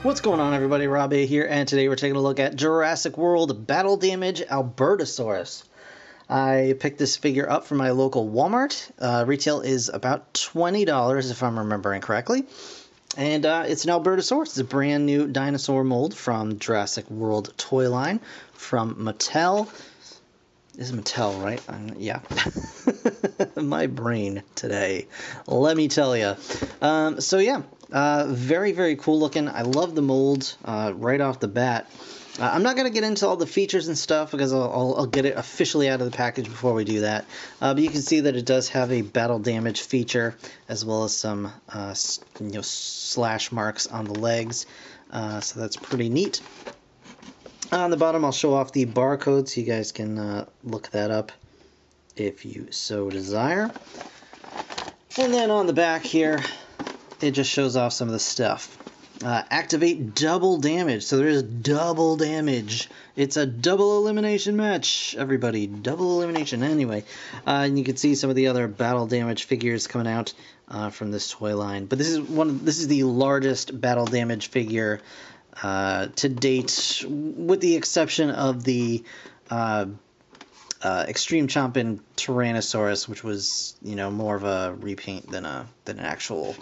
What's going on, everybody? Rob A here, and today we're taking a look at Jurassic World Battle Damage Albertosaurus. I picked this figure up from my local Walmart. Retail is about $20 if I'm remembering correctly. And it's an Albertosaurus. It's a brand new dinosaur mold from Jurassic World toy line from Mattel. This is Mattel, right? Yeah. My brain today, let me tell you. Very, very cool looking. I love the mold right off the bat. I'm not going to get into all the features and stuff because I'll get it officially out of the package before we do that. But you can see that it does have a battle damage feature as well as some slash marks on the legs. So that's pretty neat. On the bottom, I'll show off the barcode so you guys can look that up if you so desire. And then on the back here, it just shows off some of the stuff. Activate double damage. So there is double damage. It's a double elimination match, everybody. Double elimination. Anyway, and you can see some of the other battle damage figures coming out from this toy line. But this is the largest battle damage figure to date, with the exception of the Extreme Chompin' Tyrannosaurus, which was, more of a repaint than an actual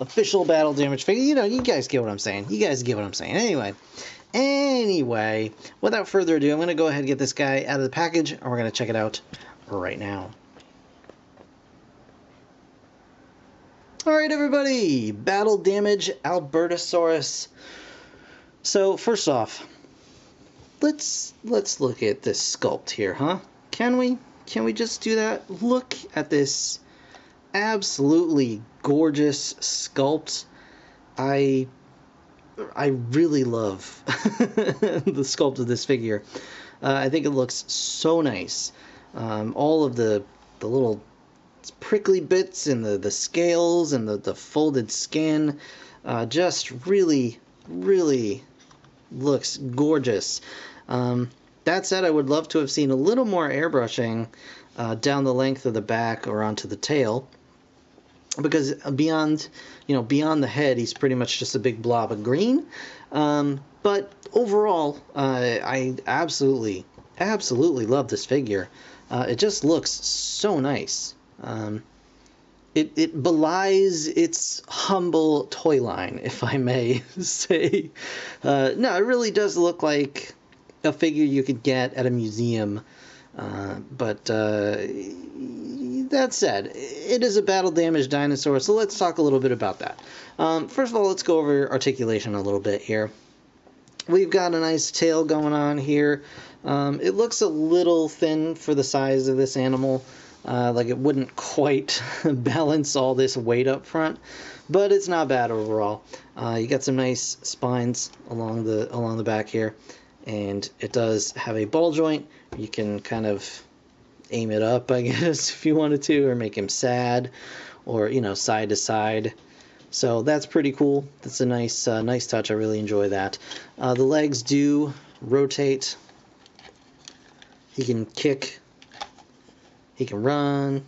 official battle damage figure. You guys get what I'm saying. Anyway, without further ado, I'm going to go ahead and get this guy out of the package, and we're going to check it out right now. Alright, everybody, battle damage Albertosaurus. So, first off, let's look at this sculpt here, huh? Can we just do that? Look at this absolutely gorgeous sculpt. I really love the sculpt of this figure. I think it looks so nice. All of the little prickly bits and the scales and the folded skin just really looks gorgeous. That said, I would love to have seen a little more airbrushing down the length of the back or onto the tail, because beyond the head, he's pretty much just a big blob of green. But overall, I absolutely love this figure. It just looks so nice. It belies its humble toy line, if I may say. No, it really does look like a figure you could get at a museum. But that said, it is a battle damage dinosaur, so let's talk a little bit about that. First of all, let's go over articulation a little bit here. We've got a nice tail going on here. It looks a little thin for the size of this animal. Like it wouldn't quite balance all this weight up front, but it's not bad overall. You got some nice spines along the back here, and it does have a ball joint. You can kind of aim it up, I guess, if you wanted to, or make him sad, or side to side. So that's pretty cool. That's a nice touch. I really enjoy that. The legs do rotate. He can kick. He can run,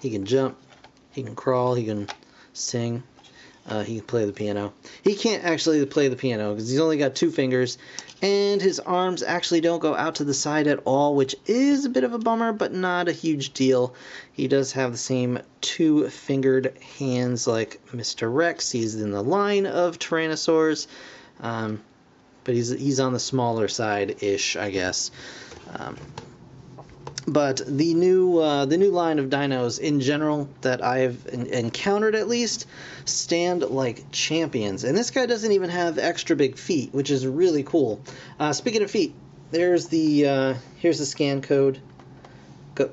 he can jump, he can crawl, he can sing, he can play the piano. He can't actually play the piano because he's only got 2 fingers, and his arms actually don't go out to the side at all, which is a bit of a bummer, but not a huge deal. He does have the same 2-fingered hands like Mr. Rex. He's in the line of Tyrannosaurs, but he's on the smaller side-ish, I guess. But the new line of dinos in general that I've encountered, at least, stand like champions. And this guy doesn't even have extra big feet, which is really cool. Speaking of feet, here's the scan code. Come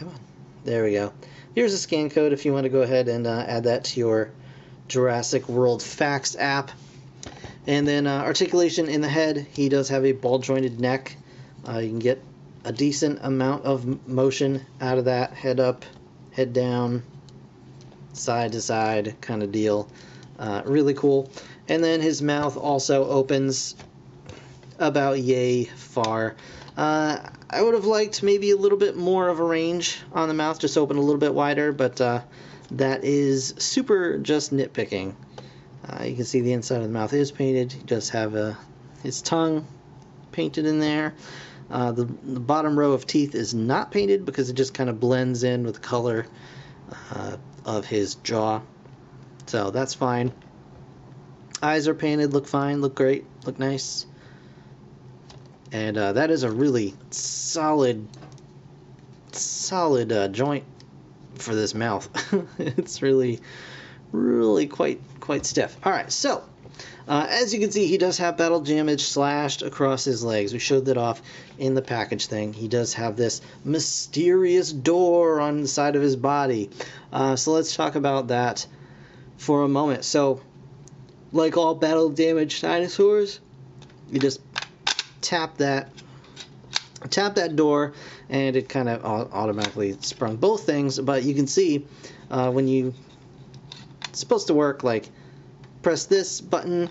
on, there we go. Here's the scan code if you want to go ahead and add that to your Jurassic World Facts app. And then articulation in the head. He does have a ball jointed neck. You can get a decent amount of motion out of that, head up, head down, side to side kind of deal. Really cool. And then his mouth also opens about yay far. I would have liked maybe a little bit more of a range on the mouth, just open a little bit wider, but that is super just nitpicking. You can see the inside of the mouth is painted. He does have his tongue painted in there. The bottom row of teeth is not painted because it just kind of blends in with the color of his jaw. So that's fine. Eyes are painted, look fine, look great, look nice. And that is a really solid joint for this mouth. It's really quite stiff. Alright, so as you can see, he does have battle damage slashed across his legs. We showed that off in the package thing. He does have this mysterious door on the side of his body. So let's talk about that for a moment. So, like all battle damage dinosaurs, you just tap that door, and it kind of automatically sprung both things. But you can see when it's supposed to work like, press this button.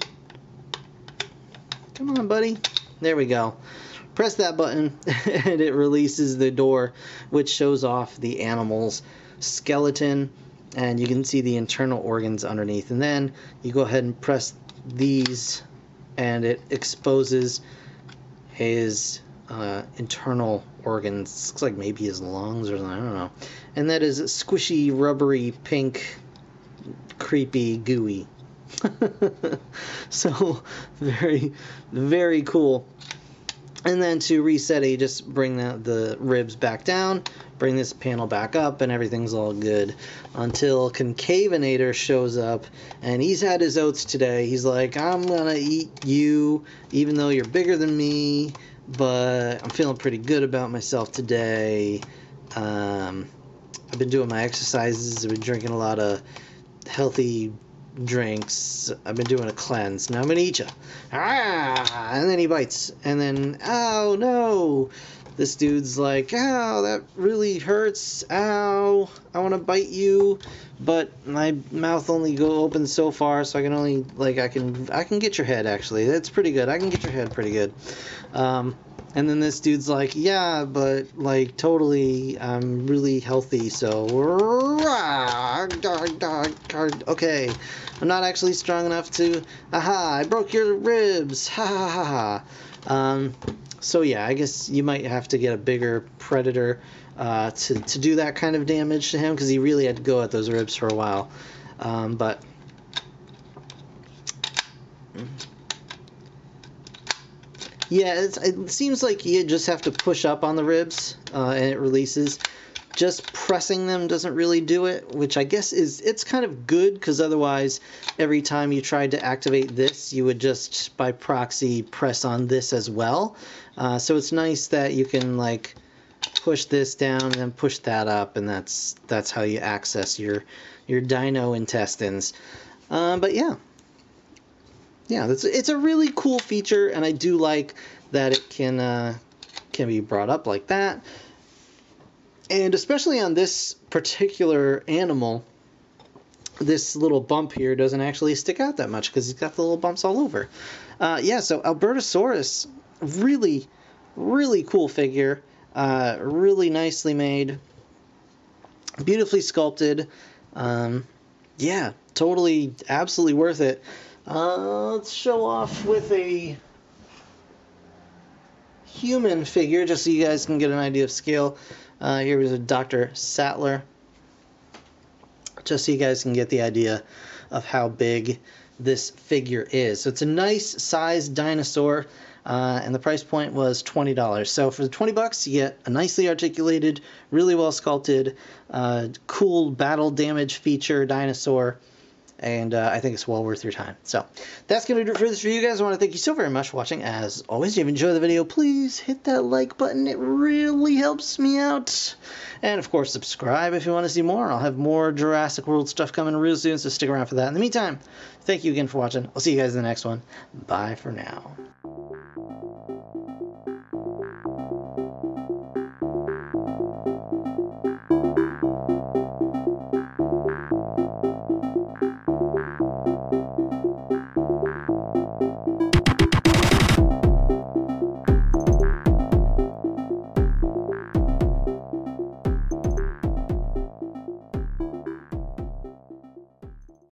Come on, buddy. There we go. Press that button and it releases the door, which shows off the animal's skeleton, and you can see the internal organs underneath. And then you go ahead and press these and it exposes his internal organs. Looks like maybe his lungs or something, I don't know. And that is squishy, rubbery, pink, creepy, gooey. So very cool. And then to reset it, you just bring the ribs back down, bring this panel back up, and everything's all good until Concavinator shows up, and he's had his oats today. He's like, I'm gonna eat you even though you're bigger than me, but I'm feeling pretty good about myself today. I've been doing my exercises, I've been drinking a lot of healthy drinks, I've been doing a cleanse, now I'm gonna eat you. And then he bites, and then, oh no, this dude's like, ow, that really hurts, ow, I want to bite you, but my mouth only opens so far, so I can only, like, I can get your head, actually, that's pretty good, I can get your head pretty good. And then this dude's like, yeah, but, like, totally, I'm really healthy, so, okay, I'm not actually strong enough to, aha, I broke your ribs, ha ha ha ha. So yeah, I guess you might have to get a bigger predator to do that kind of damage to him, because he really had to go at those ribs for a while. But yeah, it seems like you just have to push up on the ribs and it releases. Just pressing them doesn't really do it, which I guess it's kind of good, because otherwise every time you tried to activate this, you would just by proxy press on this as well. So it's nice that you can, like, push this down and then push that up, and that's how you access your dino intestines. But yeah, it's a really cool feature, and I do like that it can be brought up like that. And especially on this particular animal, this little bump here doesn't actually stick out that much because he's got the little bumps all over. Yeah, so Albertosaurus, really cool figure. Really nicely made. Beautifully sculpted. Yeah, totally, absolutely worth it. Let's show off with a human figure just so you guys can get an idea of scale. Here is a Dr. Sattler, just so you guys can get the idea of how big this figure is. So it's a nice sized dinosaur, and the price point was $20. So for the $20, you get a nicely articulated, really well sculpted, cool battle damage feature dinosaur. And I think it's well worth your time. So that's going to do it for this for you guys. I want to thank you so very much for watching. As always, if you enjoyed the video, please hit that like button. It really helps me out. And, of course, subscribe if you want to see more. I'll have more Jurassic World stuff coming real soon, so stick around for that. In the meantime, thank you again for watching. I'll see you guys in the next one. Bye for now.